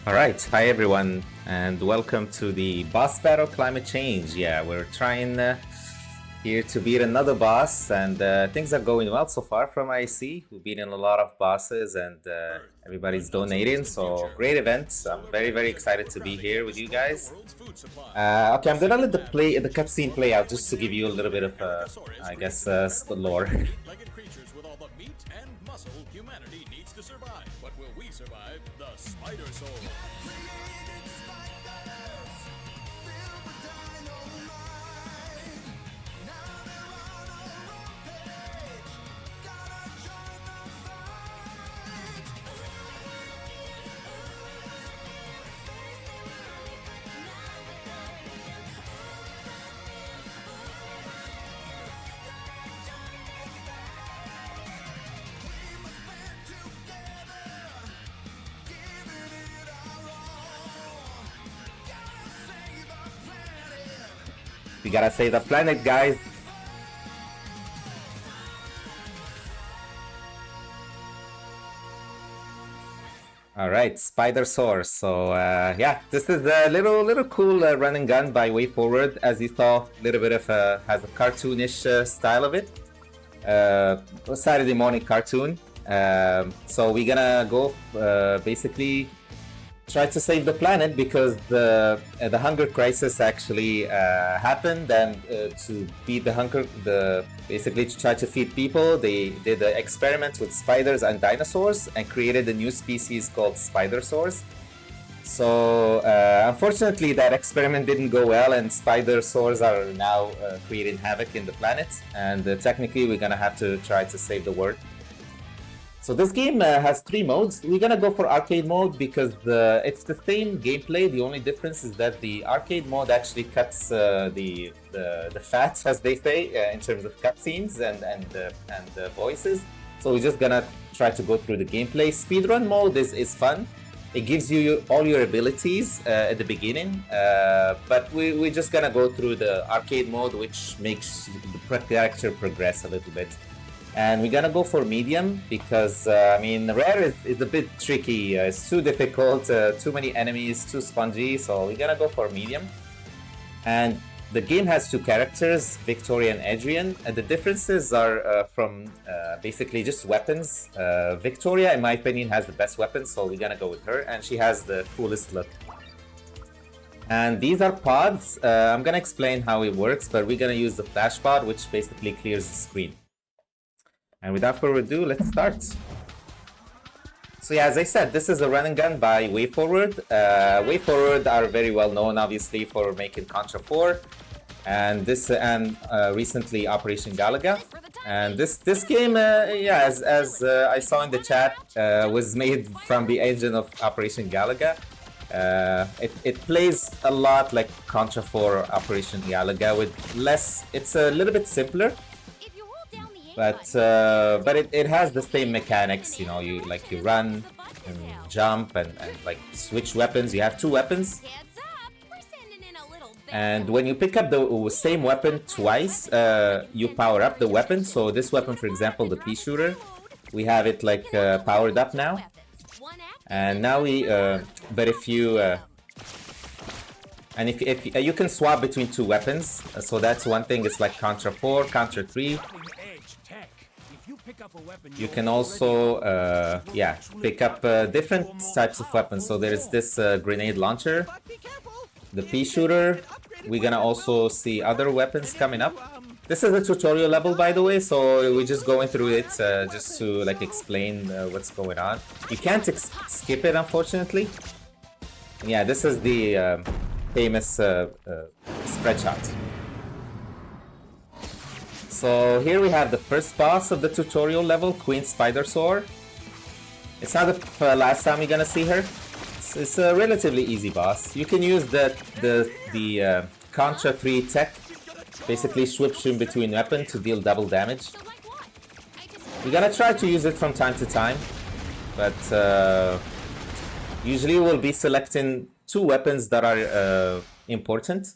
Alright, hi everyone, and welcome to the boss battle climate change. Yeah, we're trying here to beat another boss, and things are going well so far from IC. We've beaten a lot of bosses, and everybody's donating, so great event. I'm very excited to be here with you guys. Okay, I'm gonna let the cutscene play out just to give you a little bit of, I guess, lore. Meat and muscle humanity needs to survive. But will we survive the Spidersaurs? We gotta save the planet, guys. All right, Spidersaurs. So yeah, this is a little cool run and gun by Way Forward. As you saw, a little bit of has a cartoonish style of it. Saturday morning cartoon. So we're gonna go basically try to save the planet because the hunger crisis actually happened, and to beat the hunger, basically to try to feed people, they did an experiment with spiders and dinosaurs and created a new species called Spidersaurs. So unfortunately, that experiment didn't go well, and Spidersaurs are now creating havoc in the planet. And technically, we're gonna have to try to save the world. So this game has 3 modes. We're gonna go for arcade mode because it's the same gameplay. The only difference is that the arcade mode actually cuts the fat, as they say, in terms of cutscenes and voices. So we're just gonna try to go through the gameplay. Speedrun mode is fun. It gives you all your abilities at the beginning, but we're just gonna go through the arcade mode, which makes the character progress a little bit. And we're gonna go for medium because I mean, rare is a bit tricky. It's too difficult, too many enemies, too spongy. So we're gonna go for medium. And the game has 2 characters, Victoria and Adrian, and the differences are from basically just weapons. Victoria, in my opinion, has the best weapons, so we're gonna go with her, and she has the coolest look. And these are pods. I'm gonna explain how it works, but we're gonna use the flash pod, which basically clears the screen. And without further ado, let's start. So yeah, as I said, this is a run and gun by Way Forward. Way Forward are very well known, obviously, for making Contra 4, and recently Operation Galaga. And this game, yeah, as I saw in the chat, was made from the engine of Operation Galaga. It plays a lot like Contra 4 Operation Galaga with less. It's a little bit simpler. But it has the same mechanics, you know. You run and jump and like switch weapons. You have 2 weapons, and when you pick up the same weapon twice, you power up the weapon. So this weapon, for example, the pea shooter, we have it like powered up now. And now but if you and if you can swap between 2 weapons, so that's one thing. It's like Contra 4, Contra 3. You can also, yeah, pick up different types of weapons. So there's this grenade launcher, the pea shooter. We're gonna also see other weapons coming up. This is a tutorial level, by the way, so we're just going through it just to like explain what's going on. You can't skip it, unfortunately. Yeah, this is the famous spread shot. So here we have the first boss of the tutorial level, Queen Spidersaur. It's not the last time you're gonna see her. It's a relatively easy boss. You can use the Contra 3 tech, basically switching between weapons to deal double damage. We're gonna try to use it from time to time, but usually we'll be selecting 2 weapons that are important.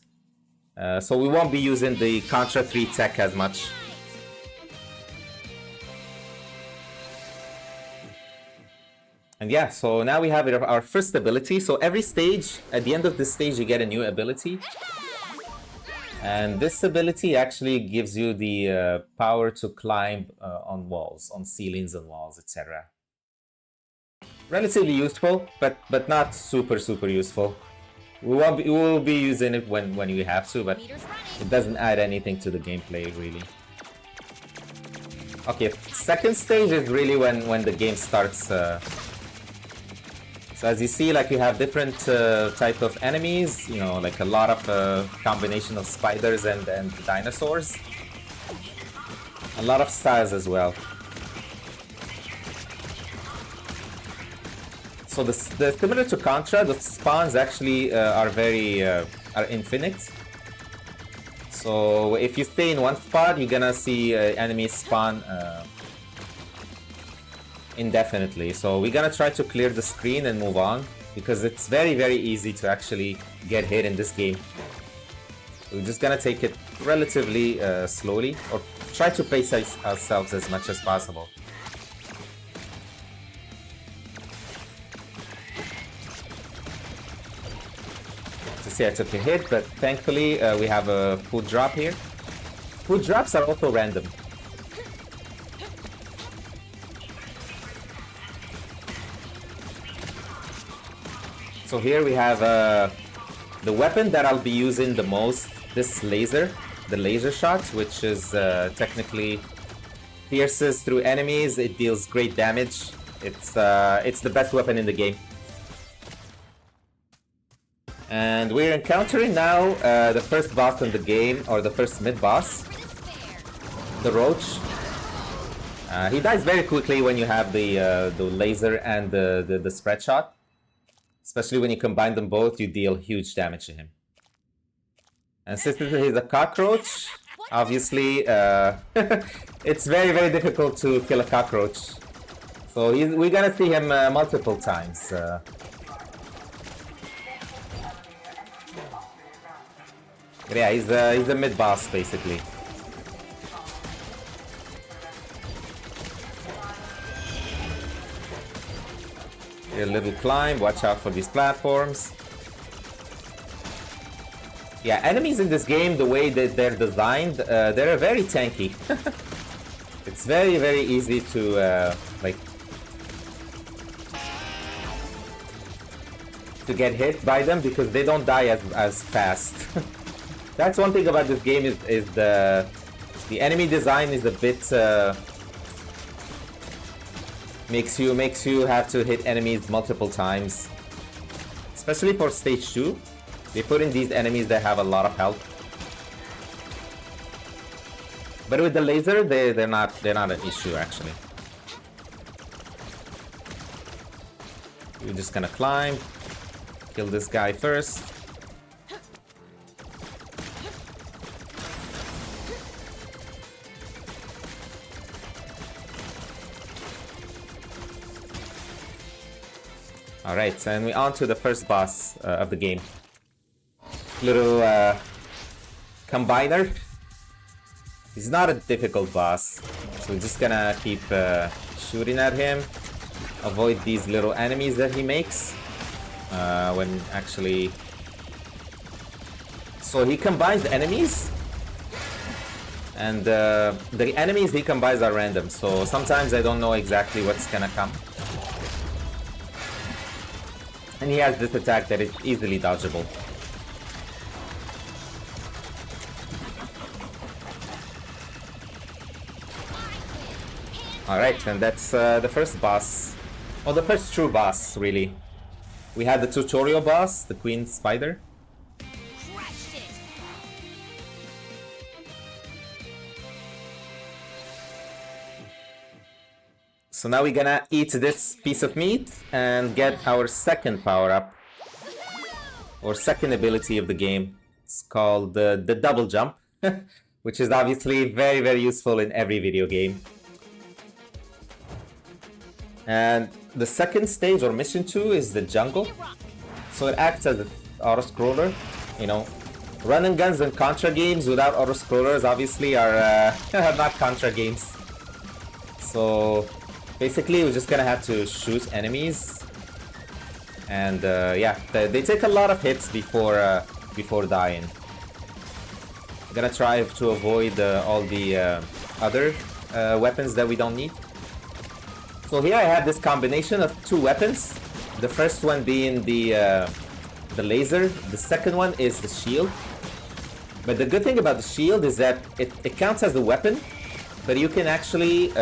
So we won't be using the Contra 3 tech as much. And yeah, so now we have our first ability. So every stage, at the end of this stage, you get a new ability. And this ability actually gives you the power to climb on walls, on ceilings and walls, etc. Relatively useful, but not super useful. We will be using it when we have to, but it doesn't add anything to the gameplay really. Okay, second stage is really when the game starts. So as you see, like you have different type of enemies, you know, like a lot of combination of spiders and dinosaurs. A lot of styles as well. So the similar to Contra, the spawns actually are infinite. So if you stay in one spot, you're gonna see enemies spawn indefinitely. So we're gonna try to clear the screen and move on, because it's very easy to actually get hit in this game. We're just gonna take it relatively slowly, or try to pace ourselves as much as possible. So see, I took a hit, but thankfully we have a food drop here. Food drops are also random. So here we have the weapon that I'll be using the most, this laser, the laser shot, which is technically pierces through enemies. It deals great damage. It's the best weapon in the game. And we're encountering now the first boss in the game, or the first mid-boss, the Roach. He dies very quickly when you have the laser and the spread shot. Especially when you combine them both, you deal huge damage to him. And since he's a cockroach, obviously it's very difficult to kill a cockroach. So we're gonna see him multiple times. Yeah, he's the mid-boss basically. A little climb, watch out for these platforms. Yeah, enemies in this game, the way that they're designed, they're very tanky. It's very easy to to get hit by them, because they don't die as fast. That's one thing about this game is the enemy design is a bit makes you have to hit enemies multiple times, especially for stage 2. They put in these enemies that have a lot of health, but with the laser they're not an issue actually. We're just gonna climb, kill this guy first. Alright, and we're on to the first boss of the game. Little combiner. He's not a difficult boss, so we're just gonna keep shooting at him. Avoid these little enemies that he makes. When actually... So he combines enemies, and the enemies he combines are random, so sometimes I don't know exactly what's gonna come. And he has this attack that is easily dodgeable. Alright, and that's the first boss. Well, the first true boss, really. We had the tutorial boss, the Queen Spider. So now we're gonna eat this piece of meat and get our second power-up, or second ability of the game. It's called the double jump, which is obviously very useful in every video game. And the second stage, or mission 2, is the jungle. So it acts as an auto-scroller. You know, run and guns and Contra games without auto-scrollers obviously are not Contra games. So Basically, we're just gonna have to shoot enemies. And yeah, they take a lot of hits before dying. I'm gonna try to avoid all the other weapons that we don't need. So here I have this combination of two weapons. The first one being the laser. The second one is the shield. But the good thing about the shield is that it counts as a weapon, but you can actually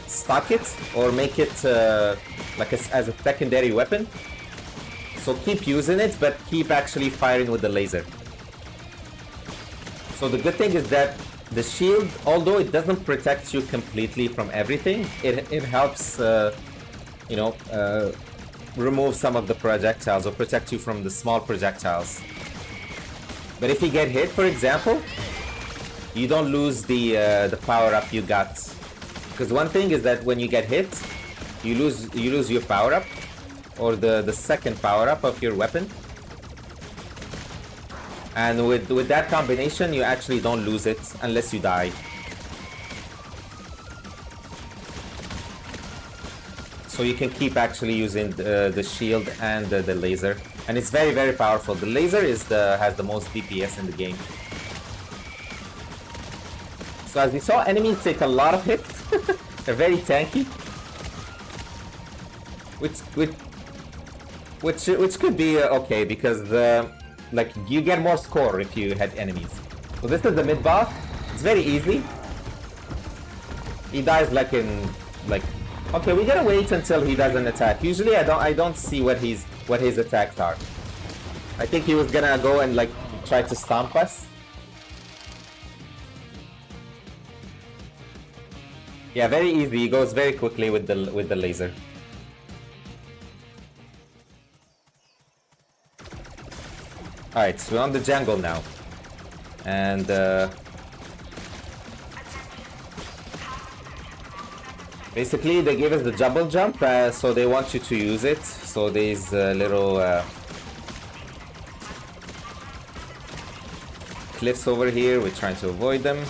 stock it or make it like as a secondary weapon. So keep using it, but keep actually firing with the laser. So the good thing is that the shield, although it doesn't protect you completely from everything, it helps, you know, remove some of the projectiles or protect you from the small projectiles. But if you get hit, for example, you don't lose the power-up you got. Because one thing is that when you get hit, you lose your power-up or the second power-up of your weapon. And with that combination, you actually don't lose it unless you die. So you can keep actually using the shield and the laser. And it's very, very powerful. The laser has the most DPS in the game. So as we saw, enemies take a lot of hits. They're very tanky. Which could be okay, because like you get more score if you hit enemies. So this is the mid boss. It's very easy. He dies like in like. Okay, we gotta wait until he does an attack. Usually I don't see what his attacks are. I think he was gonna go and like try to stomp us. Yeah, very easy. He goes very quickly with the laser. Alright, so we're on the jungle now. And basically they gave us the double jump, so they want you to use it. So there's little cliffs over here. We're trying to avoid them.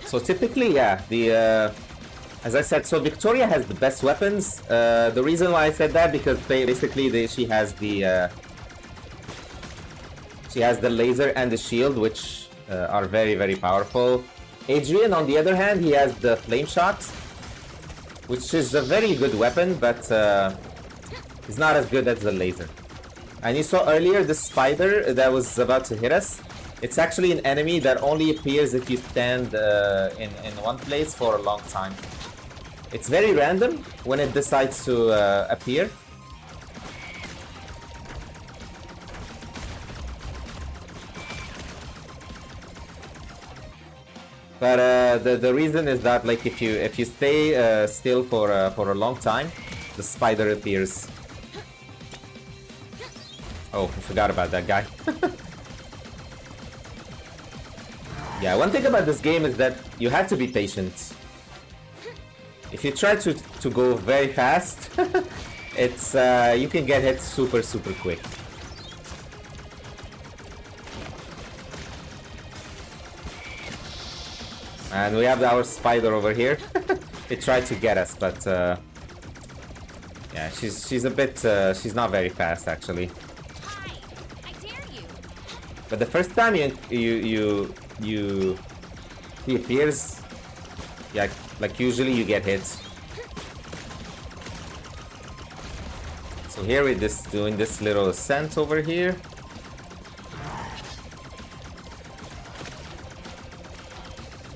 So typically, yeah, as I said, so Victoria has the best weapons. The reason why I said that, because basically she has the laser and the shield, which are very, very powerful. Adrian, on the other hand, he has the flame shot, which is a very good weapon, but it's not as good as the laser. And you saw earlier the spider that was about to hit us. It's actually an enemy that only appears if you stand in one place for a long time. It's very random when it decides to appear. But the reason is that, like, if you stay still for a long time, the spider appears. Oh, I forgot about that guy. Yeah, one thing about this game is that you have to be patient. If you try to go very fast, it's you can get hit super quick. And we have our spider over here. It tried to get us, but yeah, she's a bit she's not very fast actually. Hi, I dare you. But the first time he appears, yeah, like usually you get hit. So here we're just doing this little ascent over here.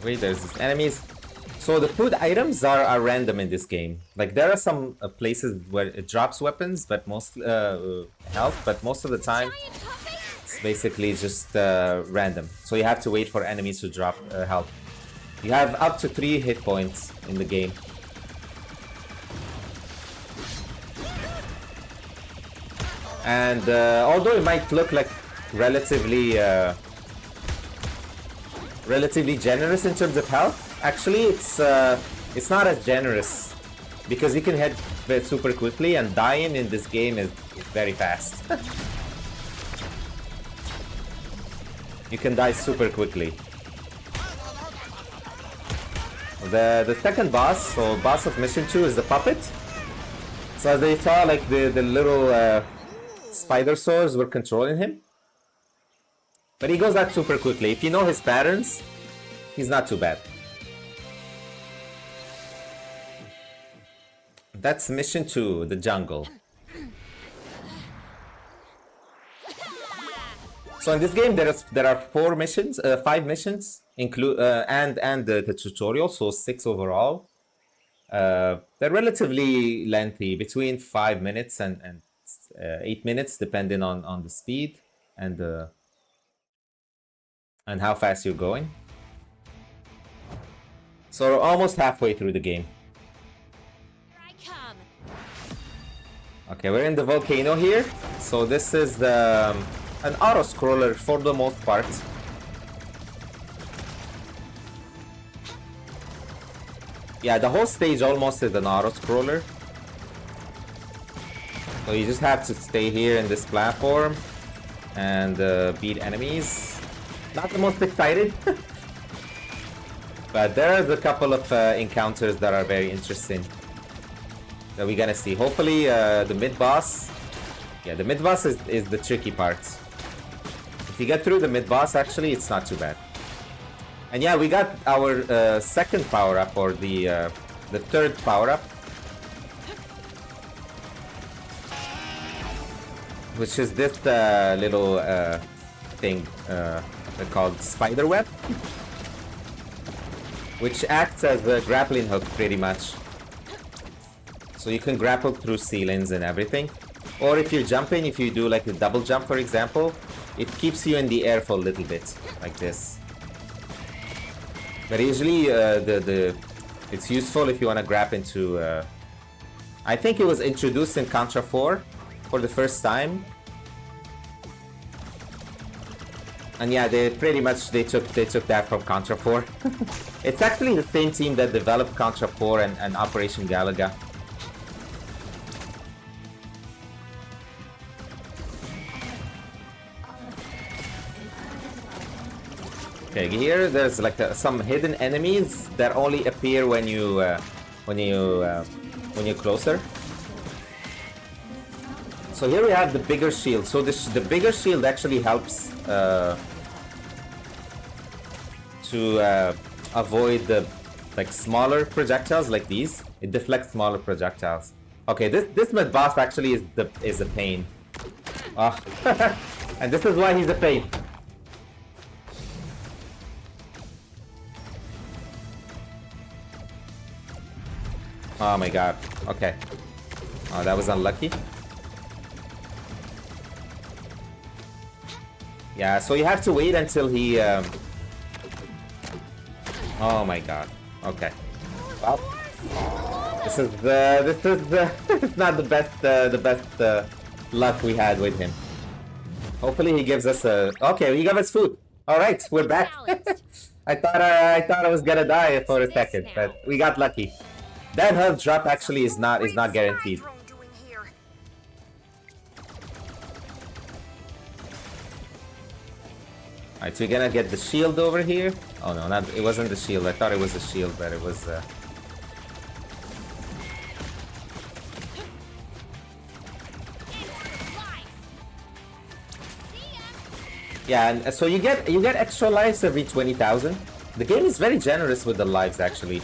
Wait, there's these enemies. So the food items are random in this game. Like there are some places where it drops weapons, but most health, but most of the time it's basically just random. So you have to wait for enemies to drop health. You have up to 3 hit points in the game. And although it might look like relatively generous in terms of health, actually it's not as generous because you can hit it super quickly, and dying in this game is very fast. You can die super quickly. The second boss, so boss of mission 2, is the puppet. So as they saw, like the little Spidersaurs were controlling him. But he goes out super quickly. If you know his patterns, he's not too bad. That's mission 2, the jungle. So in this game there are 4 missions, 5 missions, include and the tutorial, so 6 overall. They're relatively lengthy, between 5 minutes and 8 minutes, depending on the speed and how fast you're going. So we're almost halfway through the game. Here I come. Okay, we're in the volcano here. So this is an auto-scroller for the most part. Yeah, the whole stage almost is an auto-scroller. So you just have to stay here in this platform and beat enemies. Not the most excited. But there's a couple of encounters that are very interesting that we're gonna see. Hopefully the mid-boss. Yeah, the mid-boss is the tricky part. If you get through the mid-boss, actually, it's not too bad. And yeah, we got our second power-up, or the third power-up, which is this little thing called Spiderweb, which acts as a grappling hook, pretty much. So you can grapple through ceilings and everything. Or if you're jumping, if you do like a double jump, for example, it keeps you in the air for a little bit, like this. But usually it's useful if you want to grab into... I think it was introduced in Contra 4 for the first time. And yeah, they pretty much took that from Contra 4. It's actually the same team that developed Contra 4 and Operation Galaga. Okay, here there's like some hidden enemies that only appear when you're closer. So here we have the bigger shield. So the bigger shield actually helps to avoid the like smaller projectiles like these. It deflects smaller projectiles. Okay, this mid boss actually is a pain. Oh. And this is why he's a pain. Oh my god. Okay. Oh, that was unlucky. Yeah, so you have to wait until he Oh my god. Okay. Well, this is it's not the best luck we had with him. Hopefully he gives us a... Okay, he gave us food. All right, we're back. I thought I was gonna die for a second, but we got lucky. That health drop actually is not guaranteed. Alright, so we're gonna get the shield over here. Oh no, it wasn't the shield. I thought it was the shield, but it was Yeah, and so you get extra lives every 20,000. The game is very generous with the lives actually.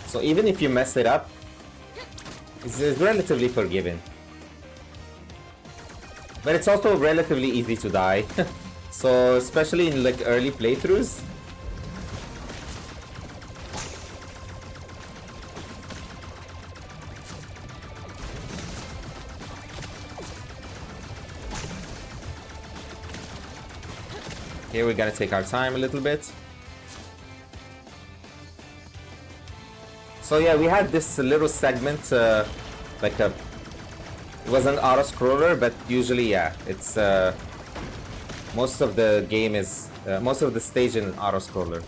So even if you mess it up, it's relatively forgiving. But it's also relatively easy to die. So especially in like early playthroughs. Here we're gonna take our time a little bit. So yeah, we had this little segment, like it was an auto-scroller, but usually, yeah, it's most of the game is most of the stage in an auto-scroller.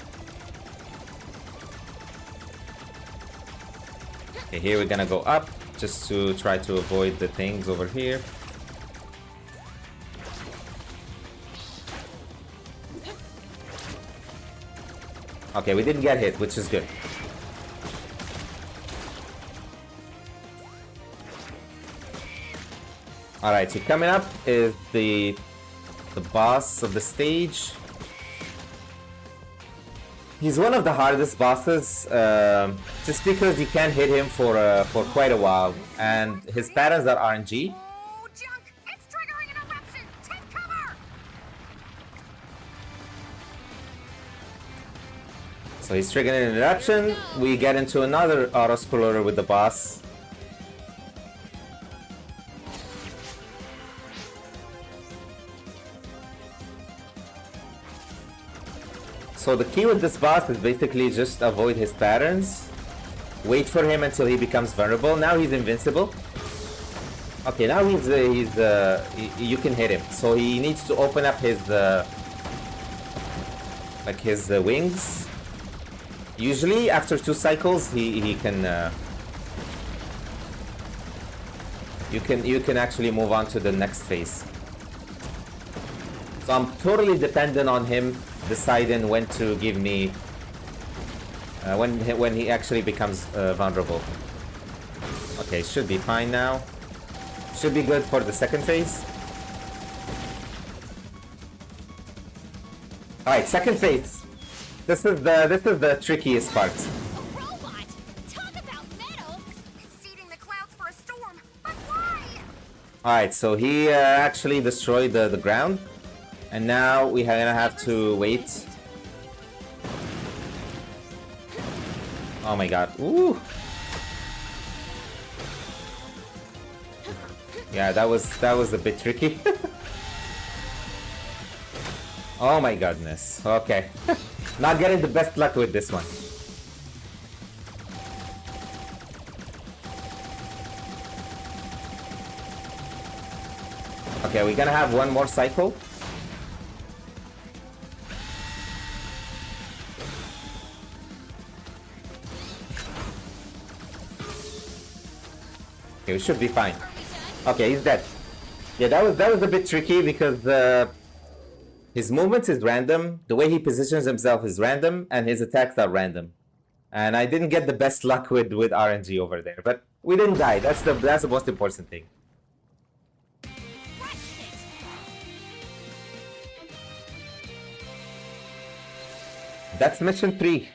Okay, here we're gonna go up just to try to avoid the things over here. Okay, we didn't get hit, which is good. Alright, so coming up is the boss of the stage. He's one of the hardest bosses, just because you can't hit him for quite a while, and his patterns are RNG. Oh, junk! It's triggering an eruption! Take cover! So he's triggering an eruption. We get into another auto-scroller with the boss. So the key with this boss is basically just avoid his patterns. Wait for him until he becomes vulnerable. Now he's invincible. Okay, now you can hit him. So he needs to open up his his wings. Usually after 2 cycles he can you can actually move on to the next phase. So I'm totally dependent on him deciding when to give me when he actually becomes vulnerable. Okay, should be fine now. Should be good for the second phase. All right, second phase. This is the trickiest part. A robot? Talk about metal! It's seeding the clouds for a storm, but why? All right, so he actually destroyed the ground. And now we're gonna have to wait. Oh my god. Ooh. Yeah, that was a bit tricky. Oh my goodness. Okay. Not getting the best luck with this one. Okay, we're gonna have one more cycle. Okay, we should be fine. Okay, he's dead. Yeah, that was a bit tricky because his movements is random, the way he positions himself is random, and his attacks are random. And I didn't get the best luck with RNG over there, but we didn't die. That's the most important thing. That's mission 3.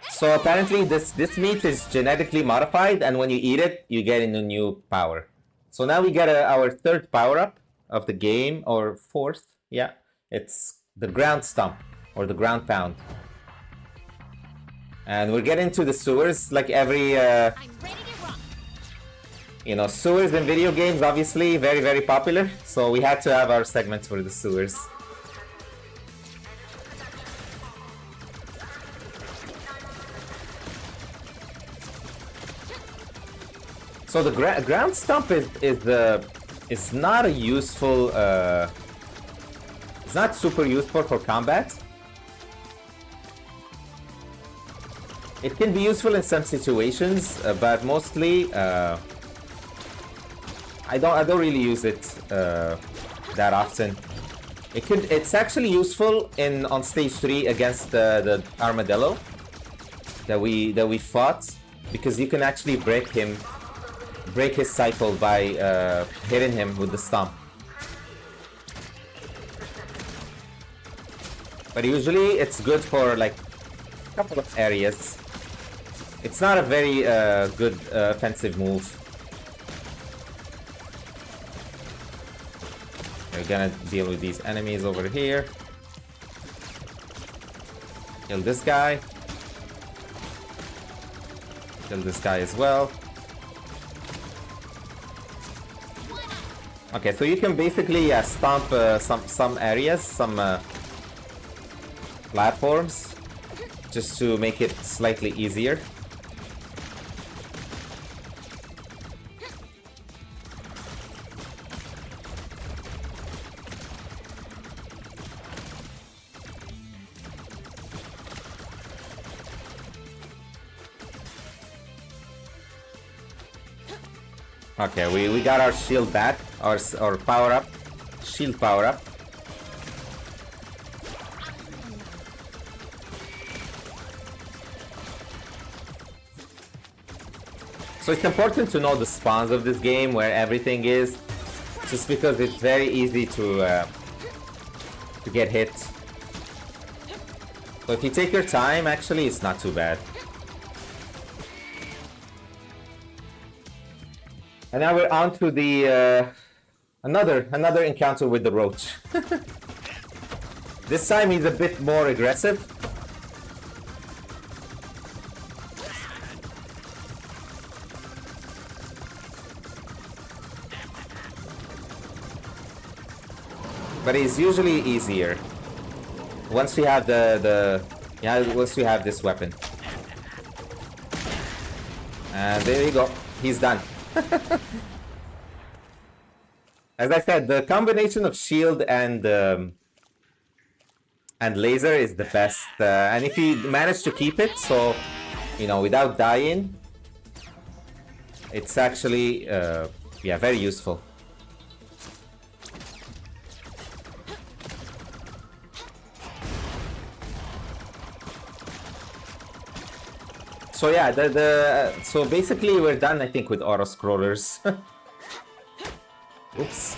So apparently this meat is genetically modified, and when you eat it, you get a new power. So now we get our 3rd power-up of the game, or 4th, yeah. It's the ground stomp, or the ground pound. And we're getting to the sewers, like every, I'm ready to rock. you know, sewers in video games, obviously, very, very popular. So we had to have our segments for the sewers. So the ground stomp is not a useful. It's not super useful for combat. It can be useful in some situations, but mostly I don't really use it that often. It's actually useful on stage 3 against the armadillo that we fought, because you can actually break his cycle by hitting him with the stomp. But usually it's good for like a couple of areas. It's not a very good offensive move. We're gonna deal with these enemies over here. Kill this guy. Kill this guy as well. Okay, so you can basically stomp some areas, some platforms, just to make it slightly easier. Okay, we got our shield back, our power up, shield power up. So it's important to know the spawns of this game, where everything is, just because it's very easy to get hit. So if you take your time, actually, it's not too bad. And now we're on to the another encounter with the roach. This time he's a bit more aggressive. But it's usually easier once we have once we have this weapon. And there you go, he's done. As I said, the combination of shield and laser is the best, and if you manage to keep it, so you know, without dying, it's actually yeah, very useful. So yeah, so basically we're done, I think, with auto scrollers. Oops.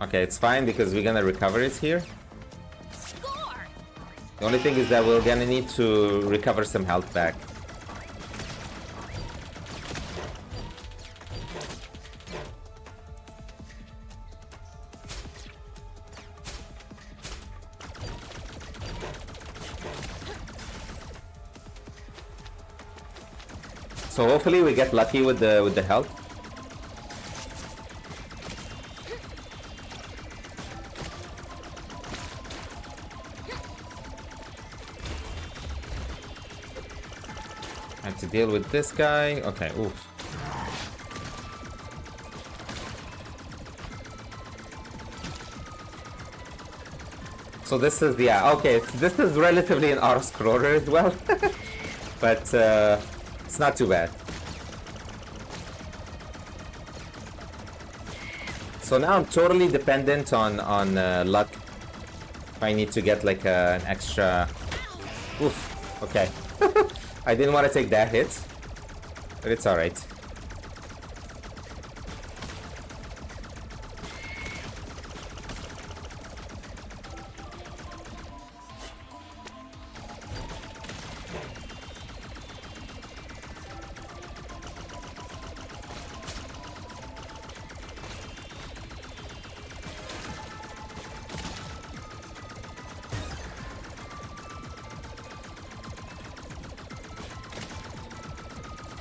Okay, it's fine because we're gonna recover it here. Score! The only thing is that we're gonna need to recover some health back. So hopefully we get lucky with the health. I have to deal with this guy. Okay, oof. So this is, yeah, okay, this is relatively an auto-scroller as well. But it's not too bad. So now I'm totally dependent on luck. If I need to get like an extra... Oof, okay. I didn't want to take that hit, but it's alright.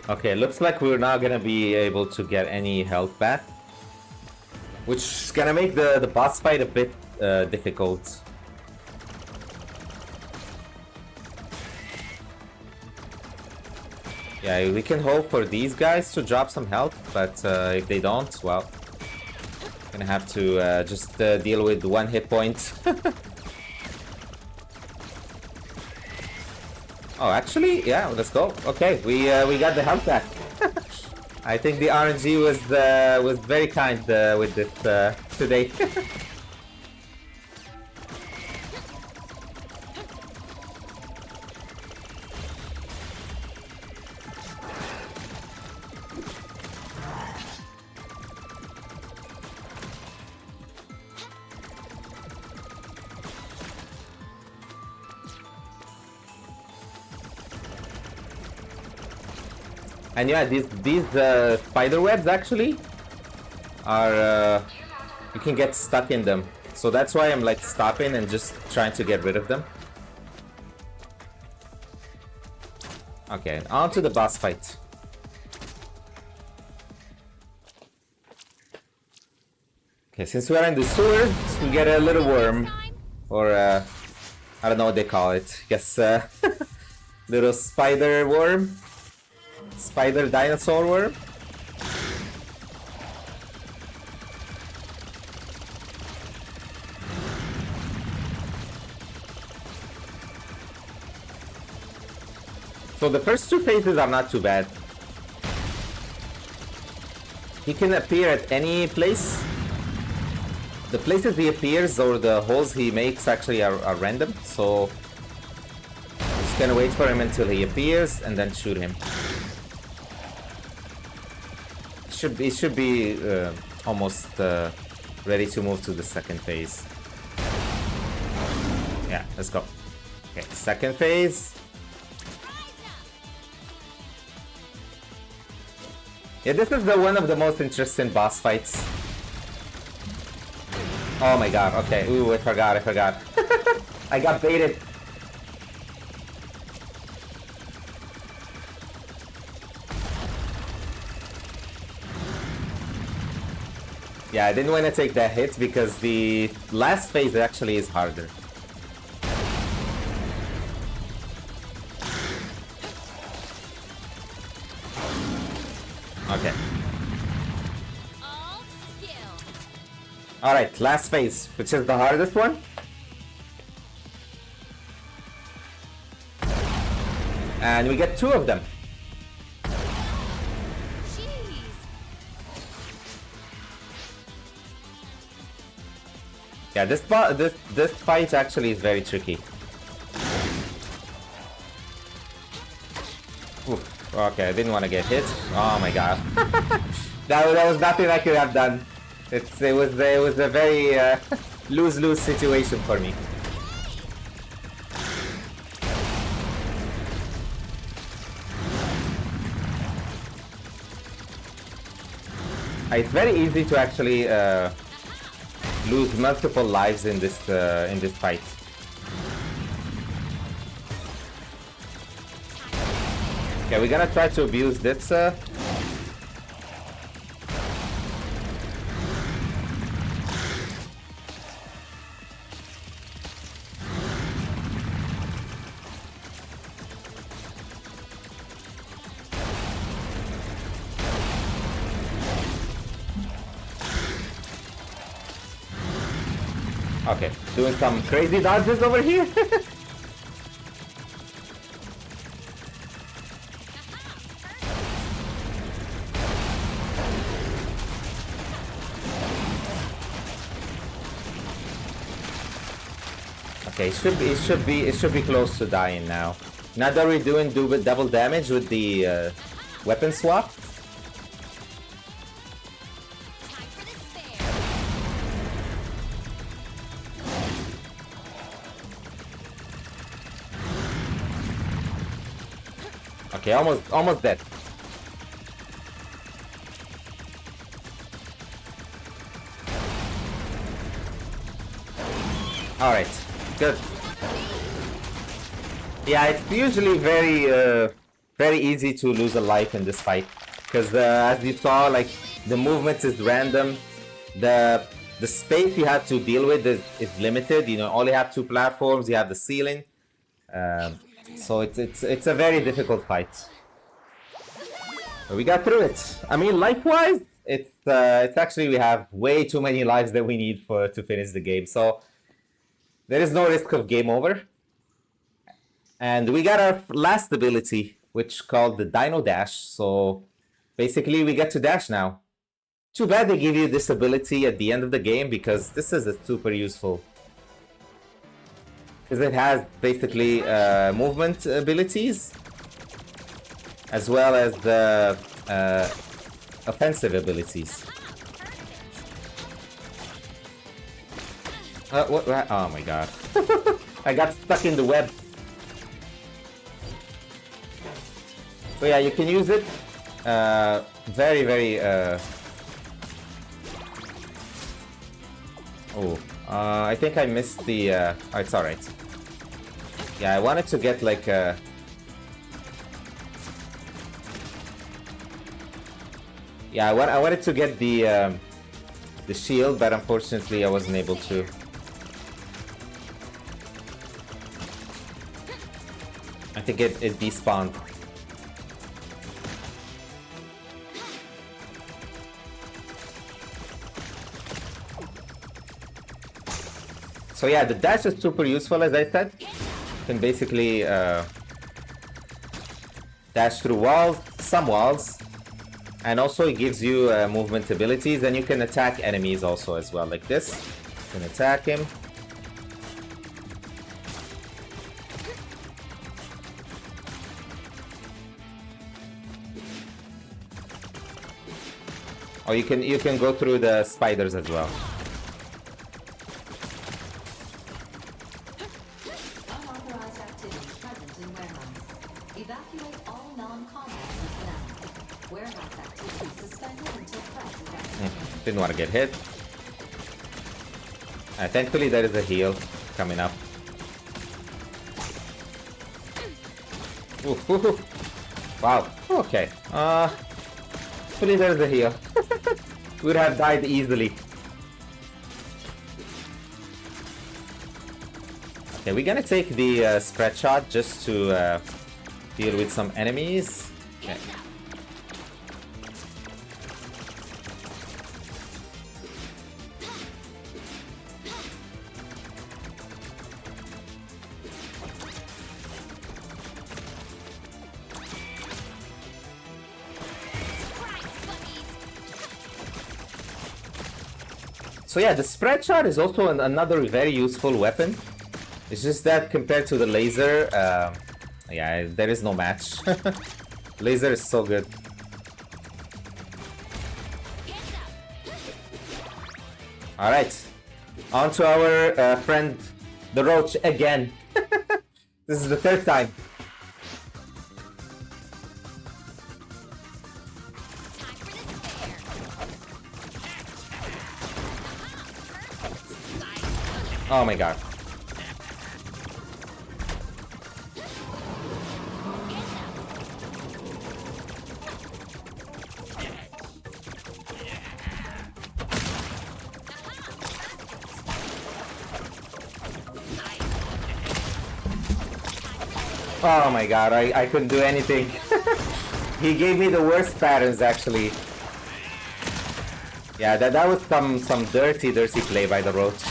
Okay, looks like we're not gonna be able to get any health back, which is gonna make the boss fight a bit difficult. Yeah, we can hope for these guys to drop some health, but if they don't, well, gonna have to just deal with one hit point. Oh, actually, yeah, let's go. Okay, we got the health back. I think the RNG was very kind with this today. And yeah, these spider webs actually are you can get stuck in them, so that's why I'm like stopping and just trying to get rid of them. Okay, on to the boss fight. Okay, since we're in the sewers, we get a little worm, or I don't know what they call it. I guess little spider worm. Spider dinosaur worm. So the first two phases are not too bad. He can appear at any place. The places he appears or the holes he makes actually are random, so just gonna wait for him until he appears and then shoot him. It should be almost ready to move to the second phase. Yeah, let's go. Okay, second phase. Yeah, this is one of the most interesting boss fights. Oh my god, okay. Ooh, I forgot. I got baited. Yeah, I didn't want to take that hit because the last phase actually is harder. Okay. All skill. Alright, last phase, which is the hardest one. And we get two of them. Jeez. Yeah, this fight actually is very tricky. Oof. Okay, I didn't want to get hit. Oh my god. that was nothing I could have done. It was a very lose-lose situation for me. It's very easy to actually lose multiple lives in this fight. Okay, we're gonna try to abuse this. Okay, doing some crazy dodges over here. Okay, it should be close to dying now. Now that we're doing double damage with the weapon swap. Time for the spare. Okay, almost dead. All right, good. Yeah, it's usually very easy to lose a life in this fight because as you saw, like the movement is random. The space you have to deal with is limited. You know, only have two platforms. You have the ceiling. So it's a very difficult fight. But we got through it. I mean, life-wise, it's actually we have way too many lives that we need to finish the game. So there is no risk of game over. And we got our last ability, which called the Dino Dash. So basically, we get to dash now. Too bad they give you this ability at the end of the game because this is super useful. Because it has basically movement abilities as well as the offensive abilities. What? Oh my god. I got stuck in the web. So yeah, you can use it very oh, I think I missed the oh, it's alright. Yeah, I wanted to get like yeah, I wanted to get the shield, but unfortunately I wasn't able to. I think it despawned. So yeah, the dash is super useful, as I said. You can basically dash through walls, some walls, and also it gives you movement abilities, and you can attack enemies also as well, like this. You can attack him. Or you can go through the spiders as well. Unauthorized activity present in warehouse. Evacuate all non-combat personnel. Warehouse activity suspended until threat evacuation. Didn't want to get hit. Thankfully there is a heal coming up. Ooh, ooh, ooh. Wow. Okay. Hopefully there's a heal. Would have died easily. Okay, we're gonna take the spread shot just to deal with some enemies. Okay. So yeah, the spread shot is also another very useful weapon. It's just that compared to the laser, yeah, there is no match. Laser is so good. Alright, on to our friend, the roach again. This is the third time. Oh my god. Oh my god, I couldn't do anything. He gave me the worst patterns actually. Yeah, that was some dirty play by the roach.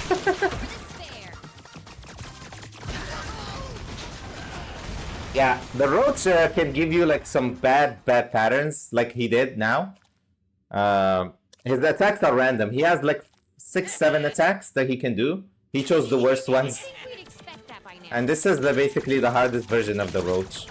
Yeah, the roach can give you like some bad patterns, like he did now. His attacks are random. He has like 6-7 attacks that he can do. He chose the worst ones. And this is basically the hardest version of the roach.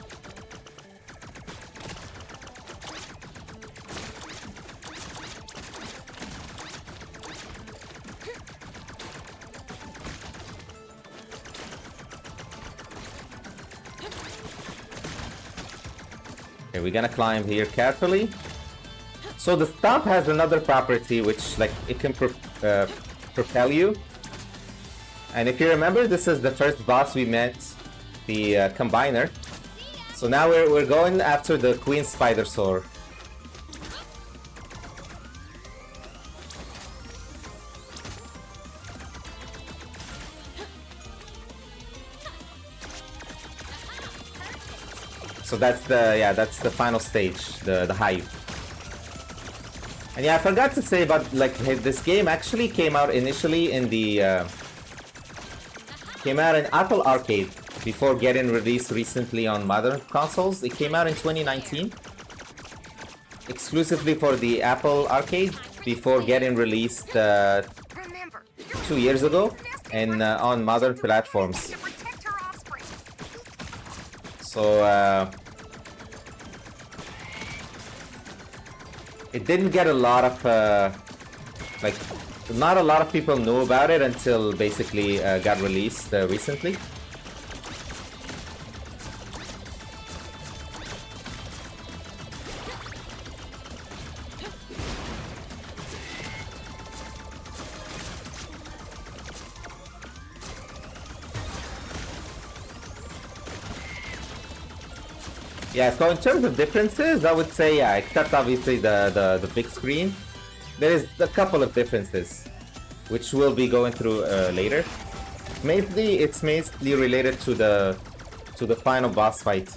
Okay, we're gonna climb here carefully. So the stomp has another property which like it can propel you. And if you remember, this is the first boss we met, the Combiner. So now we're going after the Queen Spidersaurs. So that's the final stage, the hive. And yeah, I forgot to say about like this game actually came out initially in the came out in Apple Arcade before getting released recently on modern consoles. It came out in 2019 exclusively for the Apple Arcade before getting released 2 years ago and on modern platforms. So it didn't get a lot of like not a lot of people knew about it until basically got released recently. Yeah, so in terms of differences, I would say, yeah, except obviously the big screen, there is a couple of differences, which we'll be going through later. It's mainly related to the final boss fight.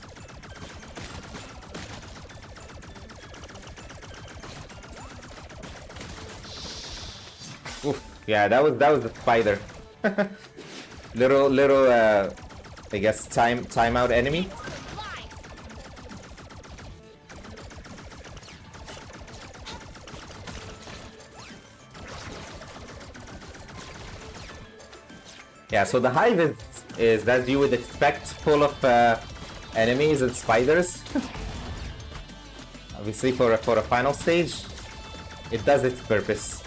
Oof, yeah, that was the spider. little I guess timeout enemy. Yeah, so the hive is as you would expect, full of enemies and spiders. Obviously, for a final stage, it does its purpose.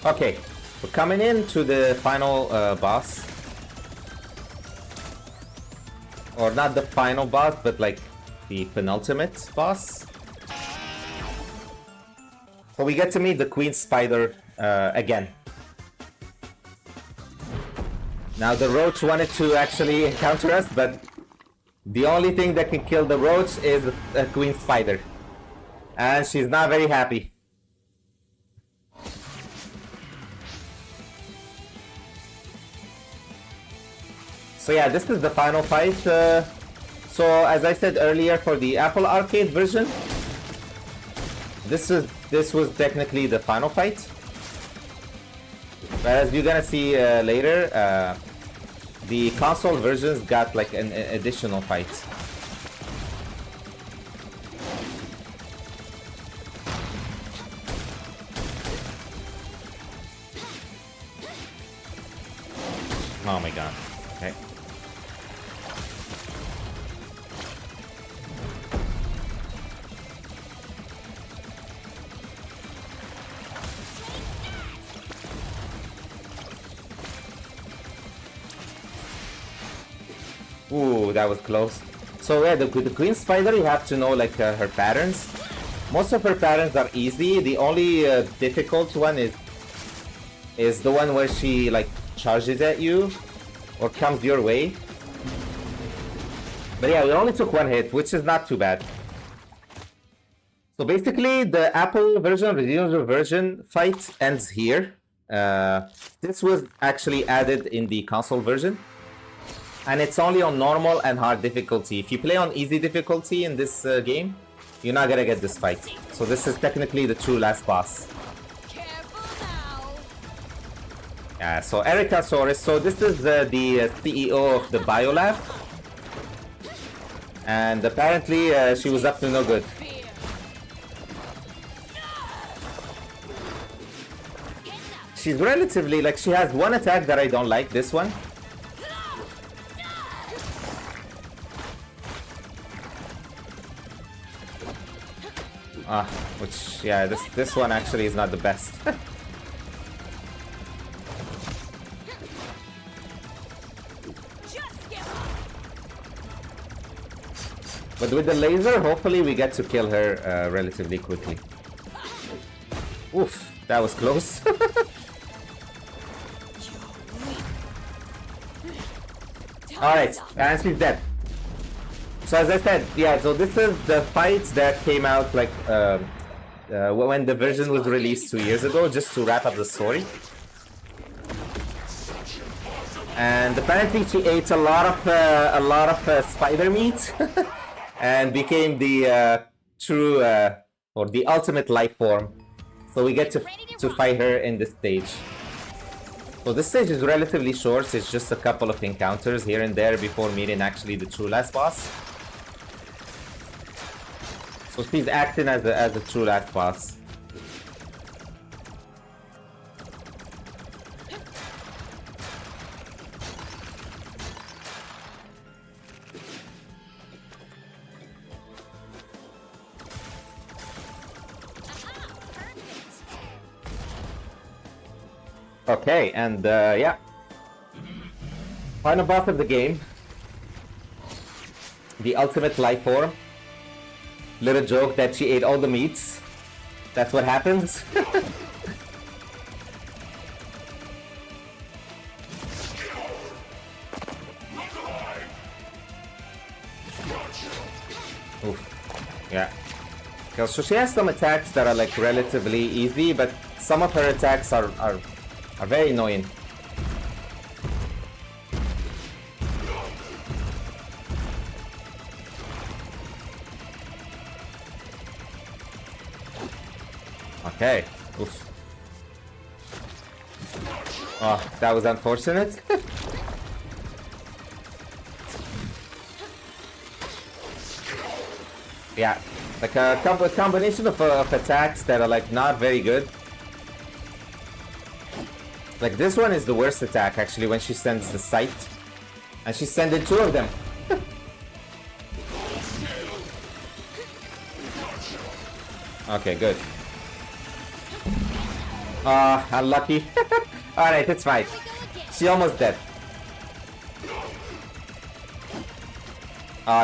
Okay, we're coming into the final boss. Or not the final boss, but like the penultimate boss. So we get to meet the Queen Spider again. Now the roach wanted to actually encounter us, but the only thing that can kill the roach is a Queen Spider. And she's not very happy. So yeah, this is the final fight. So as I said earlier, for the Apple Arcade version, this was technically the final fight. But as you're gonna see later, the console versions got like an additional fight. Oh my god. Okay. Ooh, that was close. So yeah, the Queen Spider, you have to know like her patterns. Most of her patterns are easy. The only difficult one is the one where she like charges at you or comes your way. But yeah, we only took one hit, which is not too bad. So basically, the Apple version, original version fight ends here. This was actually added in the console version. And it's only on normal and hard difficulty. If you play on easy difficulty in this game, you're not gonna get this fight. So this is technically the true last boss. Careful now. Yeah, so Ericasaurus, so this is the CEO of the Biolab. And apparently she was up to no good. Fear. She's relatively, like, she has one attack that I don't like, this one. Which, yeah, this one actually is not the best. But with the laser, hopefully we get to kill her relatively quickly. Oof, that was close. Alright, and she's dead. So as I said, yeah, so this is the fight that came out like when the version was released 2 years ago, just to wrap up the story. And apparently she ate a lot of spider meat and became the true or the ultimate life form. So we get to fight her in this stage. So this stage is relatively short. It's just a couple of encounters here and there before meeting actually the true last boss. So she's acting as a true last boss. Okay, and yeah. Final boss of the game. The ultimate life form. Little joke that she ate all the meats. That's what happens. Oof. Yeah. So she has some attacks that are like relatively easy, but some of her attacks are very annoying. Okay. Oof. Oh, that was unfortunate. Yeah, like a combination of attacks that are like not very good. Like this one is the worst attack actually when she sends the sight. And she's sending two of them. Okay, good. Unlucky. Alright, it's fine. She almost dead.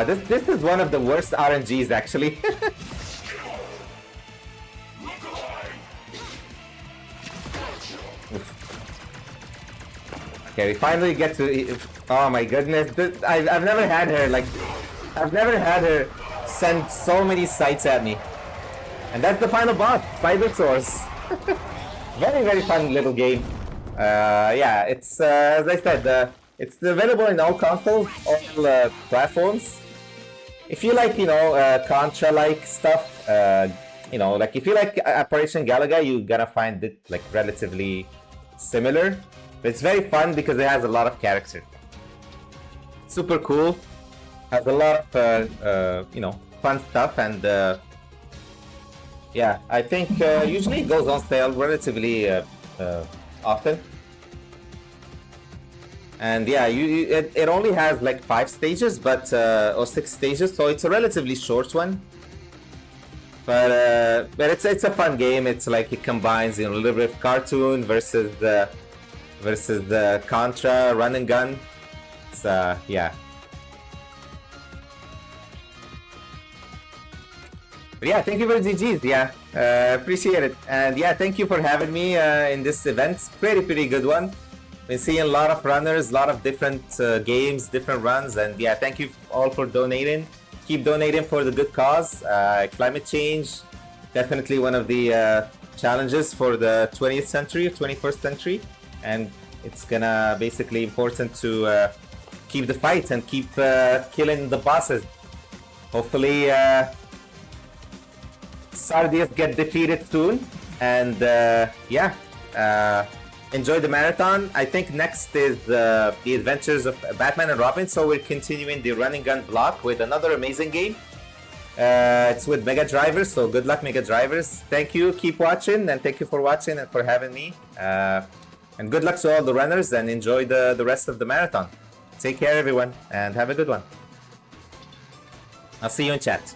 This is one of the worst RNGs actually. Okay, we finally get to. Oh my goodness! I've never had her like. I've never had her send so many sights at me. And that's the final boss, Spidersaurs. Very fun little game. Yeah, it's as I said, it's available in all consoles, all platforms. If you like, Contra-like stuff, like if you like Operation Galaga, you're gonna find it like relatively similar. But it's very fun because it has a lot of character. Super cool. Has a lot of fun stuff, and yeah, I think usually it goes on sale relatively often. And yeah, it only has like 5 stages, but or 6 stages, so it's a relatively short one. But it's a fun game. It's like it combines a little bit of cartoon versus the Contra run and gun. It's yeah. But yeah, thank you for GG's. Yeah, appreciate it. And yeah, thank you for having me in this event. Pretty good one. Been seeing a lot of runners, a lot of different games, different runs, and yeah, thank you all for donating. Keep donating for the good cause. Climate change, definitely one of the challenges for the 20th century, 21st century, and it's gonna basically important to keep the fight and keep killing the bosses. Hopefully, Sardius get defeated soon, and yeah. Enjoy the marathon. I think next is the adventures of Batman and Robin, so we're continuing the run and gun block with another amazing game. It's with Mega Drivers, so good luck, Mega Drivers. Thank you, keep watching, and thank you for watching and for having me. And good luck to all the runners, and enjoy the rest of the marathon. Take care, everyone, and have a good one. I'll see you in chat.